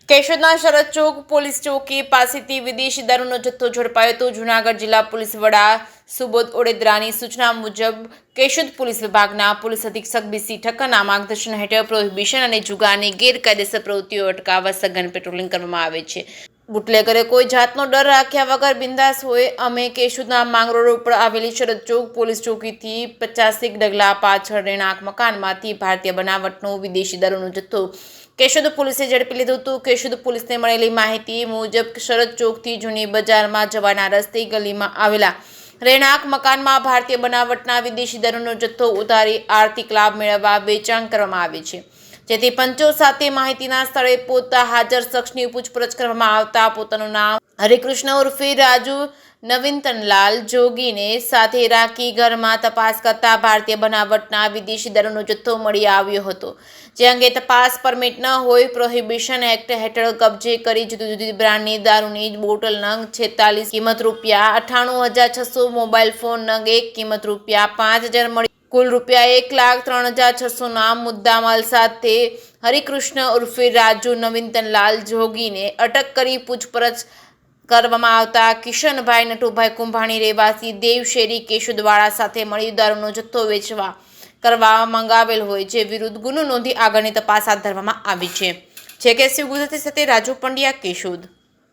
કેશોદના શરદ ચોક police ચોકી પાસેથી વિદેશી દારૂનો જથ્થો ઝડપાયો હતો। જૂનાગઢ જિલ્લા પોલીસ વડા સુબોધ ઓડેદરાની સૂચના મુજબ કેશોદ પોલીસ વિભાગના પોલીસ અધિક્ષક બીસી ઠક્કરના માર્ગદર્શન હેઠળ પ્રોહિબિશન અને જુગારની ગેરકાયદેસર પ્રવૃત્તિઓ અટકાવવા સઘન પેટ્રોલિંગ કરવામાં આવે છે। બુટલેગરે કોઈ જાતનો ડર રાખ્યા વગર બિંદાસ હોય અમે કેશોદના માંગ રોડ ઉપર આવેલી શરદ ચોક પોલીસ ચોકીથી 50 ડગલા પાછળ રહેણાંક મકાનમાંથી ભારતીય બનાવટનો વિદેશી દારૂનો જથ્થો કેશોદ પોલીસે ઝડપી લીધું હતું। કેશોદ પોલીસને મળેલી માહિતી મુજબ શરદ ચોકથી જૂની બજારમાં જવાના રસ્તે ગલીમાં આવેલા રહેણાંક મકાનમાં ભારતીય બનાવટના વિદેશી દારૂનો જથ્થો ઉતારી આર્થિક લાભ મેળવવા વેચાણ કરવામાં આવે છે। જેથી પંચો સાથે માહિતીના સ્થળે પહોંચતા હાજર શખ્સની પૂછપરછ કરવામાં આવતા પોતાનું નામ હરિકૃષ્ણ ઉર્ફે રાજુ નવીનતનલાલ જોગીને સાથે રાખી ઘરમાં તપાસ કરતા ભારતીય બનાવટના વિદેશી દારૂનો જથ્થો મળી આવ્યો હતો। જે અંગે તપાસ પરમિટ ન હોય પ્રોહિબિશન એક્ટ હેઠળ કબજે કરી જુદી જુદી બ્રાન્ડની દારૂની બોટલ નંગ 46 કિંમત ₹98,600, મોબાઈલ ફોન નંગ 1 કિંમત ₹5,000 મળી કુલ ₹1,03,600 ના મુદ્દામાલ સાથે હરિકૃષ્ણ ઉર્ફે રાજુ નવીનતનલાલ જોગીને અટક કરી પૂછપરછ કરવામાં આવતા કિશનભાઈ નટુભાઈ કુંભાણી રહેવાસી દેવશેરી કેશોદવાળા સાથે મળી દારૂનો જથ્થો વેચવા કરવા મંગાવેલ હોય જે વિરુદ્ધ ગુનો નોંધી આગળની તપાસ હાથ ધરવામાં આવી છે। કે ગુજરાતી સાથે રાજુ પંડ્યા, કેશોદ।